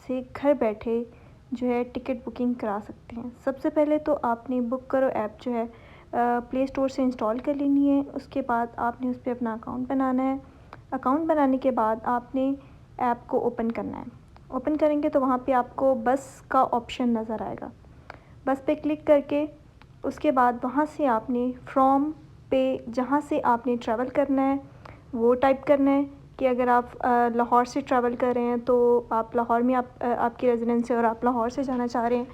से घर बैठे जो है टिकट बुकिंग करा सकते हैं। सबसे पहले तो आपने बुक करो ऐप जो है प्ले स्टोर से इंस्टॉल कर लेनी है। उसके बाद आपने उस पर अपना अकाउंट बनाना है। अकाउंट बनाने के बाद आपने ऐप को ओपन करना है। ओपन करेंगे तो वहाँ पे आपको बस का ऑप्शन नज़र आएगा। बस पे क्लिक करके उसके बाद वहाँ से आपने फ्रॉम पे जहाँ से आपने ट्रैवल करना है वो टाइप करना है कि अगर आप लाहौर से ट्रैवल कर रहे हैं तो आप लाहौर में आपकी रेजिडेंस है और आप लाहौर से जाना चाह रहे हैं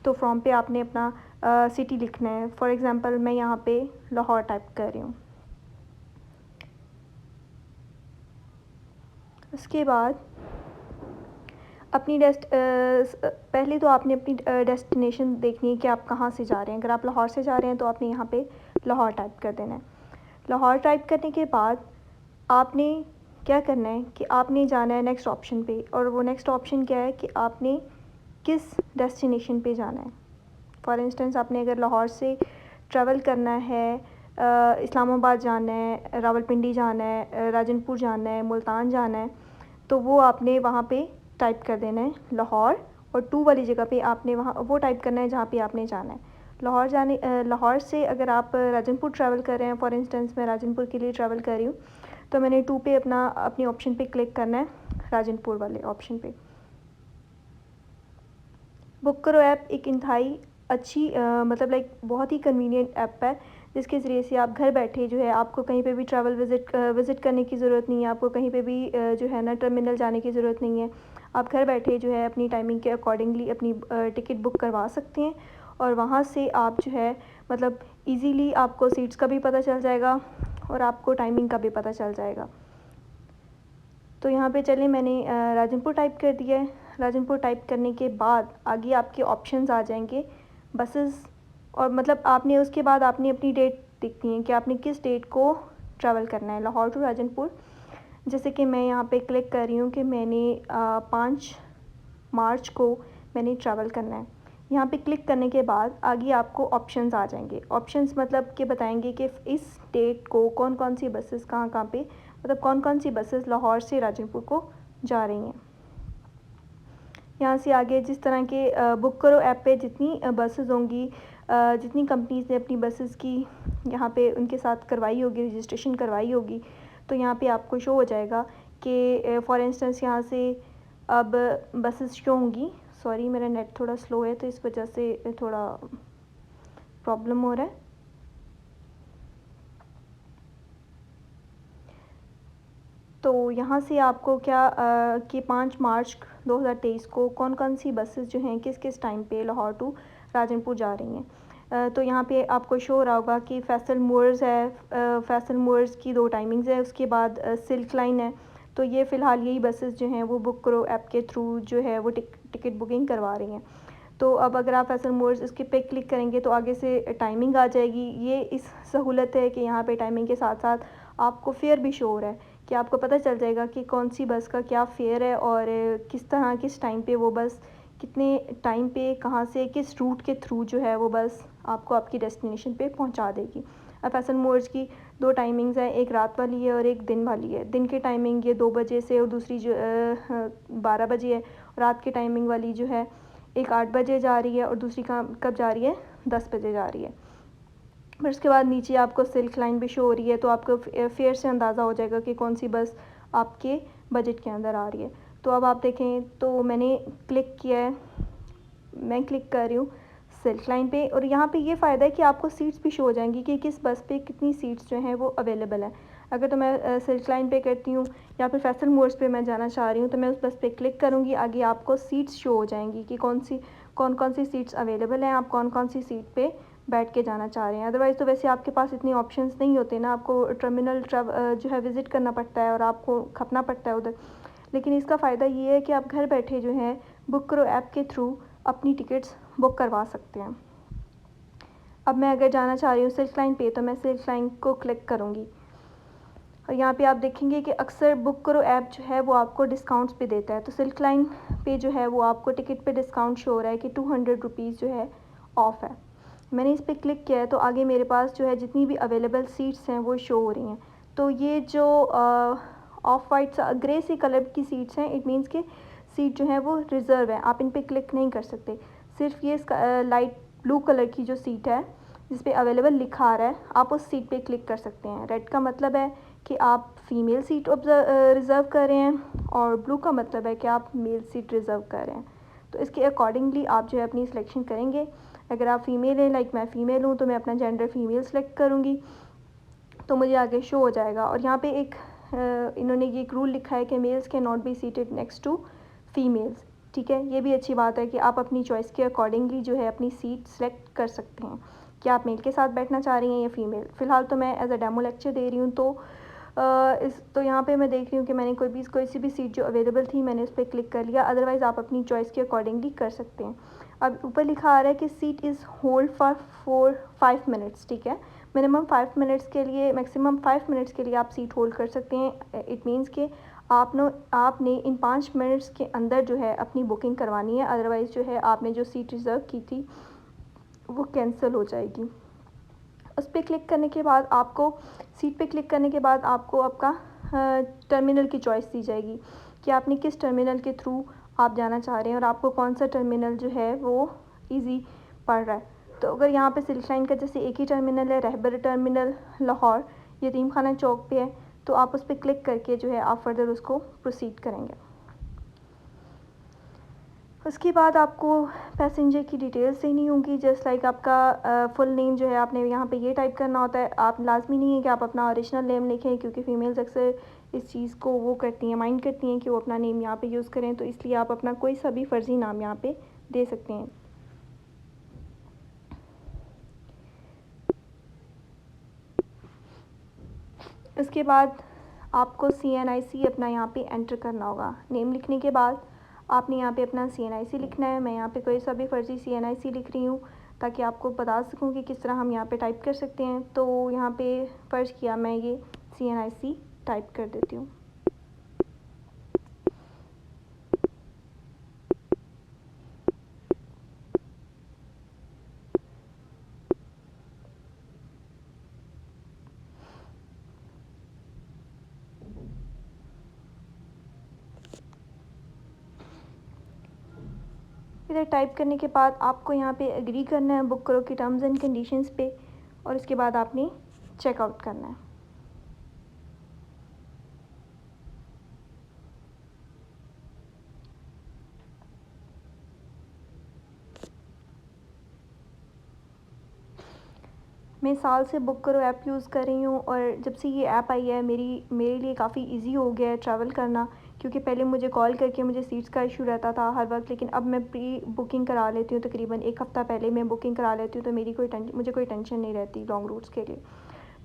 तो फ्रॉम पे आपने अपना सिटी लिखना है। फॉर एग्ज़ाम्पल मैं यहाँ पे लाहौर टाइप कर रही हूँ। उसके बाद अपनी पहले तो आपने अपनी डेस्टिनेशन देखनी है कि आप कहाँ से जा रहे हैं। अगर आप लाहौर से जा रहे हैं तो आपने यहाँ पे लाहौर टाइप कर देना है। लाहौर टाइप करने के बाद आपने क्या करना है कि आपने जाना है नेक्स्ट ऑप्शन पे, और वो नेक्स्ट ऑप्शन क्या है कि आपने किस डेस्टिनेशन पे जाना है। फॉर इंस्टेंस आपने अगर लाहौर से ट्रैवल करना है, इस्लामाबाद जाना है, रावलपिंडी जाना है, राजनपुर जाना है, मुल्तान जाना है, तो वो आपने वहाँ पे टाइप कर देना है लाहौर, और 2 वाली जगह पे आपने वहाँ वो टाइप करना है जहाँ पे आपने जाना है। लाहौर से अगर आप राजनपुर ट्रैवल कर रहे हैं, फॉर इंस्टेंस मैं राजनपुर के लिए ट्रैवल कर रही हूँ, तो मैंने 2 पे अपनी ऑप्शन पे क्लिक करना है, राजनपुर वाले ऑप्शन पे। बुक करो ऐप एक इंतहाई अच्छी मतलब लाइक बहुत ही कन्वीनियंट ऐप है, जिसके ज़रिए से आप घर बैठे जो है आपको कहीं पे भी ट्रैवल विज़िट करने की ज़रूरत नहीं है। आपको कहीं पे भी जो है ना टर्मिनल जाने की ज़रूरत नहीं है। आप घर बैठे जो है अपनी टाइमिंग के अकॉर्डिंगली अपनी टिकट बुक करवा सकते हैं, और वहाँ से आप जो है मतलब ईज़िली आपको सीट्स का भी पता चल जाएगा और आपको टाइमिंग का भी पता चल जाएगा। तो यहाँ पे चलिए मैंने राजनपुर टाइप कर दिया है। राजनपुर टाइप करने के बाद आगे आपके ऑप्शंस आ जाएंगे बसेस, और मतलब आपने उसके बाद आपने अपनी डेट देखनी है कि आपने किस डेट को ट्रैवल करना है लाहौर टू राजनपुर। जैसे कि मैं यहाँ पे क्लिक कर रही हूँ कि मैंने 5 मार्च को मैंने ट्रैवल करना है। यहाँ पे क्लिक करने के बाद आगे आपको ऑप्शंस आ जाएंगे। ऑप्शंस मतलब कि बताएंगे कि इस डेट को कौन कौन सी बसेस कहाँ पे मतलब कौन कौन सी बसेस लाहौर से राजनपुर को जा रही हैं। यहाँ से आगे जिस तरह के बुक करो ऐप पे जितनी बसेस होंगी, जितनी कंपनीज़ ने अपनी बसेस की यहाँ पे उनके साथ करवाई होगी, रजिस्ट्रेशन करवाई होगी, तो यहाँ पे आपको शो हो जाएगा कि फॉर इंस्टेंस यहाँ से अब बसेस शो होंगी। सॉरी मेरा नेट थोड़ा स्लो है तो इस वजह से थोड़ा प्रॉब्लम हो रहा है। तो यहाँ से आपको क्या कि 5 मार्च 2023 को कौन कौन सी बसेस जो हैं किस किस टाइम पे लाहौर टू राजनपुर जा रही हैं। तो यहाँ पे आपको शो हो रहा होगा कि फैसल मूवर्स है, फैसल मूवर्स की 2 टाइमिंग्स है, उसके बाद सिल्क लाइन है। तो ये फ़िलहाल यही बसेस जो हैं वो बुक करो ऐप के थ्रू जो है वो टिकट बुकिंग करवा रही हैं। तो अब अगर आप फैसल मूवर्स इसके पे क्लिक करेंगे तो आगे से टाइमिंग आ जाएगी। ये इस सहूलत है कि यहाँ पे टाइमिंग के साथ साथ आपको फेयर भी शो हो रहा है कि आपको पता चल जाएगा कि कौन सी बस का क्या फेयर है और किस तरह किस टाइम पे वो बस कितने टाइम पे कहाँ से किस रूट के थ्रू जो है वो बस आपको आपकी डेस्टिनेशन पे पहुंचा देगी। अब फैसल मूवर्स की 2 टाइमिंग्स हैं, एक रात वाली है और एक दिन वाली है। दिन की टाइमिंग ये 2 बजे से और दूसरी जो 12 बजे है। रात की टाइमिंग वाली जो है एक 8 बजे जा रही है और दूसरी कब जा रही है 10 बजे जा रही है। फिर उसके बाद नीचे आपको सिल्क लाइन भी शो हो रही है, तो आपको फेयर से अंदाज़ा हो जाएगा कि कौन सी बस आपके बजट के अंदर आ रही है। तो अब आप देखें तो मैंने क्लिक किया है, मैं क्लिक कर रही हूँ सिल्क लाइन पे, और यहाँ पे ये फ़ायदा है कि आपको सीट्स भी शो हो जाएंगी कि किस बस पे कितनी सीट्स जो हैं वो अवेलेबल हैं। अगर तो मैं सिल्क लाइन पे करती हूँ या फिर फैसल मोड्स पे मैं जाना चाह रही हूँ तो मैं उस बस पे क्लिक करूँगी, आगे आपको सीट्स शो हो जाएंगी कि कौन कौन सी सीट्स अवेलेबल हैं, आप कौन कौन सी सीट पे बैठ के जाना चाह रहे हैं। अदरवाइज़ तो वैसे आपके पास इतनी ऑप्शंस नहीं होते ना, आपको टर्मिनल जो है विज़िट करना पड़ता है और आपको खपना पड़ता है उधर। लेकिन इसका फ़ायदा ये है कि आप घर बैठे जो है बुक करो ऐप के थ्रू अपनी टिकट्स बुक करवा सकते हैं। अब मैं अगर जाना चाह रही हूँ सिल्क लाइन पे तो मैं सिल्क लाइन को क्लिक करूँगी, और यहाँ पे आप देखेंगे कि अक्सर बुक करो ऐप जो है वो आपको डिस्काउंट्स पे देता है। तो सिल्क लाइन पे जो है वो आपको टिकट पे डिस्काउंट शो हो रहा है कि 200 रुपीज़ जो है ऑफ़ है। मैंने इस पर क्लिक किया है तो आगे मेरे पास जो है जितनी भी अवेलेबल सीट्स हैं वो शो हो रही हैं। तो ये जो ऑफ वाइट सा ग्रे सी कलर की सीट्स हैं, इट मीन्स कि सीट जो है वो रिज़र्व है, आप इन पे क्लिक नहीं कर सकते। सिर्फ ये लाइट ब्लू कलर की जो सीट है जिस पे अवेलेबल लिखा आ रहा है, आप उस सीट पे क्लिक कर सकते हैं। रेड का मतलब है कि आप फीमेल सीट रिज़र्व कर रहे हैं और ब्लू का मतलब है कि आप मेल सीट रिज़र्व कर रहे हैं। तो इसके अकॉर्डिंगली आप जो है अपनी सिलेक्शन करेंगे। अगर आप फ़ीमेल हैं, लाइक मैं फ़ीमेल हूँ, तो मैं अपना जेंडर फ़ीमेल सेलेक्ट करूँगी तो मुझे आगे शो हो जाएगा। और यहाँ पे इन्होंने ये एक रूल लिखा है कि males can not be seated next to females. ठीक है, ये भी अच्छी बात है कि आप अपनी चॉइस के अकॉर्डिंगली जो है अपनी सीट सेलेक्ट कर सकते हैं कि आप मेल के साथ बैठना चाह रही हैं या फ़ीमेल। फ़िलहाल तो मैं एज अ डेमो लेक्चर दे रही हूँ, तो यहाँ पे मैं देख रही हूँ कि मैंने कोई सी भी सीट जो अवेलेबल थी मैंने उस पर क्लिक कर लिया। अदरवाइज़ आप अपनी चॉइस के अकॉर्डिंगली कर सकते हैं। अब ऊपर लिखा आ रहा है कि seat is hold for 5 minutes. ठीक है, मिनिमम 5 मिनट्स के लिए, मैक्सिमम 5 मिनट्स के लिए आप सीट होल्ड कर सकते हैं। इट मीन्स कि आपने इन 5 मिनट्स के अंदर जो है अपनी बुकिंग करवानी है, अदरवाइज़ जो है आपने जो सीट रिज़र्व की थी वो कैंसिल हो जाएगी। उस पर क्लिक करने के बाद आपको, सीट पे क्लिक करने के बाद आपको आपका टर्मिनल की चॉइस दी जाएगी कि आपने किस टर्मिनल के थ्रू आप जाना चाह रहे हैं और आपको कौन सा टर्मिनल जो है वो इजी पड़ रहा है। तो अगर यहाँ पे सिल्क लाइन का जैसे एक ही टर्मिनल है, रहबर टर्मिनल लाहौर यतीम खाना चौक पे है, तो आप उस पर क्लिक करके जो है आप फर्दर उसको प्रोसीड करेंगे। उसके बाद आपको पैसेंजर की डिटेल्स देनी होंगी, जस्ट लाइक आपका फुल नेम जो है आपने यहाँ पे ये टाइप करना होता है। आप लाजमी नहीं है कि आप अपना ओरिजिनल नेम लिखें, क्योंकि फ़ीमेल्स अक्सर इस चीज़ को वो करती हैं, माइंड करती हैं कि वो अपना नेम यहाँ पे यूज़ करें, तो इसलिए आप अपना कोई सा भी फ़र्ज़ी नाम यहाँ पे दे सकते हैं। उसके बाद आपको CNIC अपना यहाँ पे एंटर करना होगा। नेम लिखने के बाद आपने यहाँ पे अपना CNIC लिखना है। मैं यहाँ पे कोई सा भी फ़र्ज़ी CNIC लिख रही हूँ ताकि आपको बता सकूँ कि किस तरह हम यहाँ पे टाइप कर सकते हैं। तो यहाँ पे फ़र्ज़ किया मैं ये CNIC टाइप कर देती हूँ। इधर टाइप करने के बाद आपको यहाँ पे एग्री करना है बुक करो की टर्म्स एंड कंडीशंस पे, और उसके बाद आपने चेकआउट करना है। मैं साल से बुक करो ऐप यूज़ कर रही हूँ और जब से ये ऐप आई है मेरे लिए काफ़ी इजी हो गया है ट्रैवल करना, क्योंकि पहले मुझे कॉल करके मुझे सीट्स का इशू रहता था हर वक्त, लेकिन अब मैं प्री बुकिंग करा लेती हूँ। तकरीबन एक हफ़्ता पहले मैं बुकिंग करा लेती हूँ, तो मुझे कोई टेंशन नहीं रहती लॉन्ग रूट्स के लिए।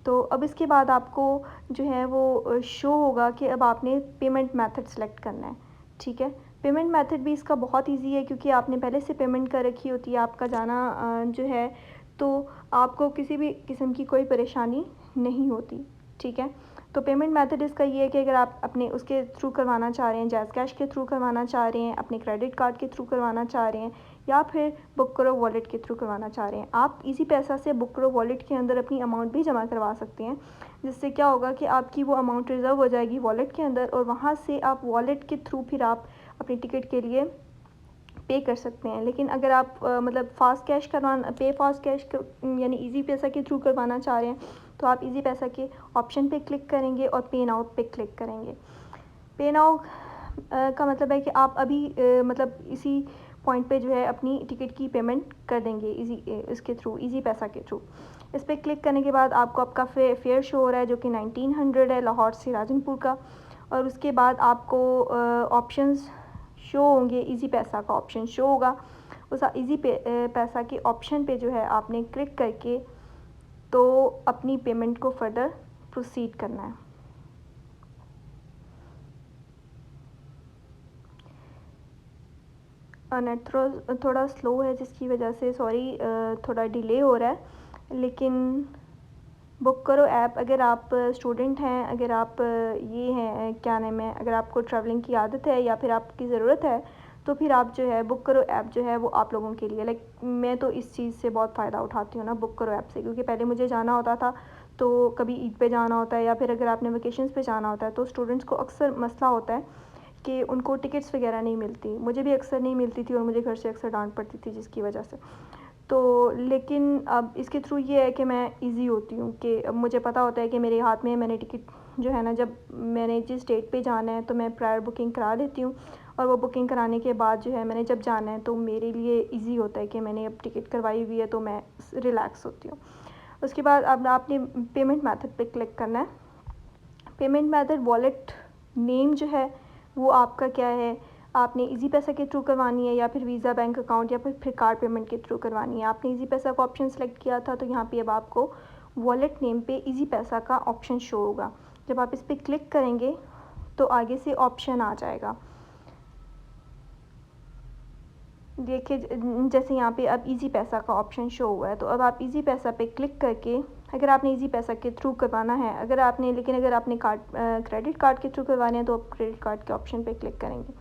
तो अब इसके बाद आपको जो है वो शो होगा कि अब आपने पेमेंट मेथड सेलेक्ट करना है। ठीक है, पेमेंट मेथड भी इसका बहुत इजी है, क्योंकि आपने पहले से पेमेंट कर रखी होती है। आपका जाना जो है तो आपको किसी भी किस्म की कोई परेशानी नहीं होती। ठीक है, तो पेमेंट मेथड इसका ये है कि अगर आप अपने उसके थ्रू करवाना चाह रहे हैं, जैज़ कैश के थ्रू करवाना चाह रहे हैं, अपने क्रेडिट कार्ड के थ्रू करवाना चाह रहे हैं, या फिर बुक करो वॉलेट के थ्रू करवाना चाह रहे हैं, आप इजी पैसा से बुक करो वॉलेट के अंदर अपनी अमाउंट भी जमा करवा सकते हैं। जिससे क्या होगा कि आपकी वो अमाउंट रिज़र्व हो जाएगी वॉलेट के अंदर, और वहाँ से आप वॉलेट के थ्रू फिर आप अपनी टिकट के लिए पे कर सकते हैं। लेकिन अगर आप मतलब फ़ास्ट कैश यानी इजी पैसा के थ्रू करवाना चाह रहे हैं, तो आप इजी पैसा के ऑप्शन पे क्लिक करेंगे और पे नाउ पे क्लिक करेंगे। पे नाउ का मतलब है कि आप अभी मतलब इसी पॉइंट पे जो है अपनी टिकट की पेमेंट कर देंगे इसके थ्रू, इजी पैसा के थ्रू। इस पर क्लिक करने के बाद आपको आपका फेयर शो हो रहा है जो कि 1900 है लाहौर से राजनपुर का। और उसके बाद आपको ऑप्शंस शो होंगे, इजी पैसा का ऑप्शन शो होगा। उस इजी पैसा के ऑप्शन पे जो है आपने क्लिक करके तो अपनी पेमेंट को फर्दर प्रोसीड करना है। नेट थोड़ा स्लो है जिसकी वजह से सॉरी थोड़ा डिले हो रहा है। लेकिन बुक करो ऐप, अगर आप स्टूडेंट हैं, अगर आप ये हैं क्या नाम है, अगर आपको ट्रैवलिंग की आदत है या फिर आपकी ज़रूरत है, तो फिर आप जो है बुक करो ऐप जो है वो आप लोगों के लिए, लाइक मैं तो इस चीज़ से बहुत फ़ायदा उठाती हूँ ना बुक करो ऐप से, क्योंकि पहले मुझे जाना होता था तो कभी ईद पे जाना होता है या फिर अगर आपने वेकेशंस पे जाना होता है, तो स्टूडेंट्स को अक्सर मसला होता है कि उनको टिकट्स वगैरह नहीं मिलती। मुझे भी अक्सर नहीं मिलती थी और मुझे घर से अक्सर डांट पड़ती थी जिसकी वजह से। तो लेकिन अब इसके थ्रू ये है कि मैं इजी होती हूँ कि अब मुझे पता होता है कि मेरे हाथ में मैंने टिकट जो है ना, जब मैंने जिस डेट पे जाना है तो मैं प्रायर बुकिंग करा लेती हूँ, और वो बुकिंग कराने के बाद जो है मैंने जब जाना है तो मेरे लिए इजी होता है कि मैंने अब टिकट करवाई हुई है, तो मैं रिलैक्स होती हूँ। उसके बाद अब आपने पेमेंट मेथड पे क्लिक करना है। पेमेंट मेथड वॉलेट नेम जो है वो आपका क्या है, आपने इजी पैसा के थ्रू करवानी है या फिर वीज़ा बैंक अकाउंट या फिर कार्ड पेमेंट के थ्रू करवानी है। आपने इजी पैसा का ऑप्शन सेलेक्ट किया था, तो यहाँ पे अब आपको वॉलेट नेम पे इजी पैसा का ऑप्शन शो होगा। जब आप इस पर क्लिक करेंगे तो आगे से ऑप्शन आ जाएगा। देखिए जैसे यहाँ पे अब इजी पैसा का ऑप्शन शो हुआ है, तो अब आप इजी पैसा पे क्लिक करके, अगर आपने इजी पैसा के थ्रू करवाना है, अगर आपने कार्ड क्रेडिट कार्ड के थ्रू करवाने हैं तो आप क्रेडिट कार्ड के ऑप्शन पे क्लिक करेंगे।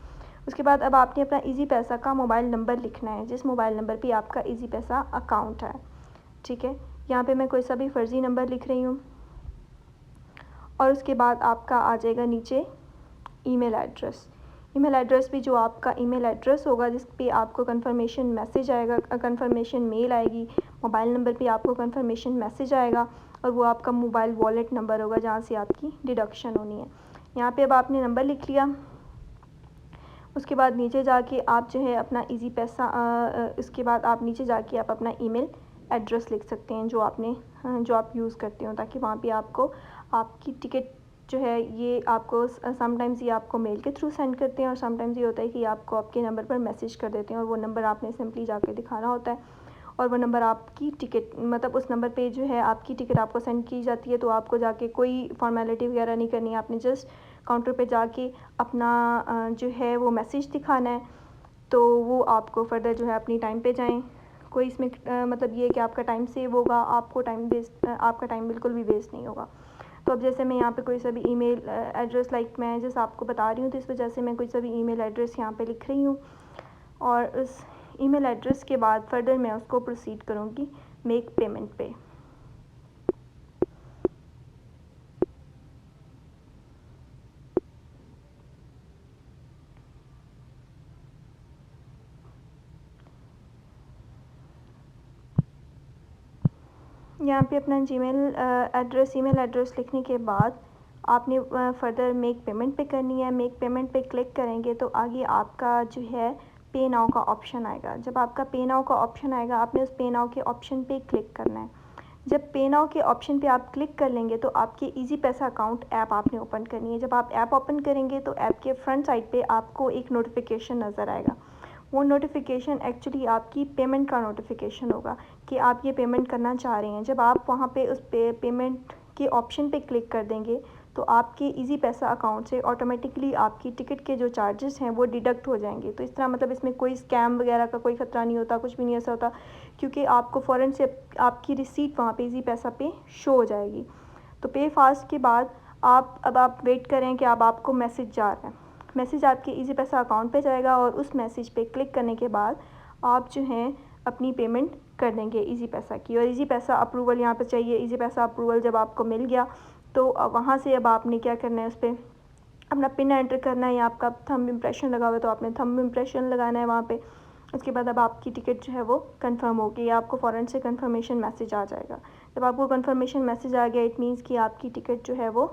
उसके बाद अब आपने अपना इजी पैसा का मोबाइल नंबर लिखना है, जिस मोबाइल नंबर पे आपका इजी पैसा अकाउंट है। ठीक है, यहाँ पे मैं कोई सा भी फ़र्ज़ी नंबर लिख रही हूँ, और उसके बाद आपका आ जाएगा नीचे ईमेल एड्रेस। ईमेल एड्रेस भी जो आपका ईमेल एड्रेस होगा जिस पे आपको कंफर्मेशन मैसेज आएगा, कंफर्मेशन मेल आएगी, मोबाइल नंबर पे आपको कंफर्मेशन मैसेज आएगा, और वो आपका मोबाइल वॉलेट नंबर होगा जहाँ से आपकी डिडक्शन होनी है। यहाँ पे अब आपने नंबर लिख लिया। उसके बाद नीचे जाके आप जो है अपना इजी पैसा इसके बाद आप नीचे जाके आप अपना ईमेल एड्रेस लिख सकते हैं जो आप यूज़ करते हो, ताकि वहाँ पे आपको आपकी टिकट जो है ये आपको समटाइम्स ये आपको मेल के थ्रू सेंड करते हैं, और समटाइम्स ये होता है कि आपको आपके नंबर पर मैसेज कर देते हैं, और वो नंबर आपने सिंपली जाके दिखाना होता है, और वो नंबर आपकी टिकट मतलब उस नंबर पे जो है आपकी टिकट आपको सेंड की जाती है। तो आपको जाके कोई फॉर्मेलिटी वगैरह नहीं करनी है, आपने जस्ट काउंटर पे जाके अपना जो है वो मैसेज दिखाना है, तो वो आपको फर्दर जो है अपनी टाइम पे जाएं। कोई इसमें मतलब ये है कि आपका टाइम सेव होगा, आपका टाइम बिल्कुल भी वेस्ट नहीं होगा। तो अब जैसे मैं यहाँ पे कोई सा भी ईमेल एड्रेस मैं जैसे आपको बता रही हूँ, तो इस वजह से मैं कोई सा भी ईमेल एड्रेस यहाँ पे लिख रही हूँ, और उस ईमेल एड्रेस के बाद फर्दर मैं उसको प्रोसीड करूँगी मेक पेमेंट पे। यहाँ पे अपना ईमेल एड्रेस लिखने के बाद आपने फर्दर मेक पेमेंट पे करनी है। मेक पेमेंट पे क्लिक करेंगे तो आगे आपका जो है पे नाउ का ऑप्शन आएगा। जब आपका पे नाउ का ऑप्शन आएगा, आपने उस पे नाउ के ऑप्शन पे क्लिक करना है। जब पे नाउ के ऑप्शन पे आप क्लिक कर लेंगे तो आपके इजी पैसा अकाउंट ऐप आपने ओपन करनी है। जब आप ऐप ओपन करेंगे तो ऐप के फ्रंट साइड पे आपको एक नोटिफिकेशन नज़र आएगा। वो नोटिफिकेशन एक्चुअली आपकी पेमेंट का नोटिफिकेशन होगा कि आप ये पेमेंट करना चाह रहे हैं। जब आप वहाँ पे उस पेमेंट के ऑप्शन पे क्लिक कर देंगे तो आपके इजी पैसा अकाउंट से ऑटोमेटिकली आपकी टिकट के जो चार्जेस हैं वो डिडक्ट हो जाएंगे। तो इस तरह मतलब इसमें कोई स्कैम वगैरह का कोई ख़तरा नहीं होता, कुछ भी नहीं ऐसा होता, क्योंकि आपको फ़ौरन से आपकी रिसीट वहाँ पे इजी पैसा पे शो हो जाएगी। तो पे फास्ट के बाद आप वेट करें कि अब आपको मैसेज जा रहा है। मैसेज आपके इजी पैसा अकाउंट पे जाएगा, और उस मैसेज पे क्लिक करने के बाद आप जो हैं अपनी पेमेंट कर देंगे इजी पैसा की। और इजी पैसा अप्रूवल यहाँ पे चाहिए। इजी पैसा अप्रूवल जब आपको मिल गया तो वहाँ से अब आपने क्या करना है, उस पर अपना पिन एंटर करना है, या आपका थंब इम्प्रेशन लगा हुआ है तो आपने थंब इम्प्रेशन लगाना है वहाँ पे। उसके बाद अब आपकी टिकट जो है वो कंफर्म होगी, या आपको फ़ौरन से कंफर्मेशन मैसेज आ जाएगा। जब आपको कंफर्मेशन मैसेज आ गया, इट मीन्स कि आपकी टिकट जो है वो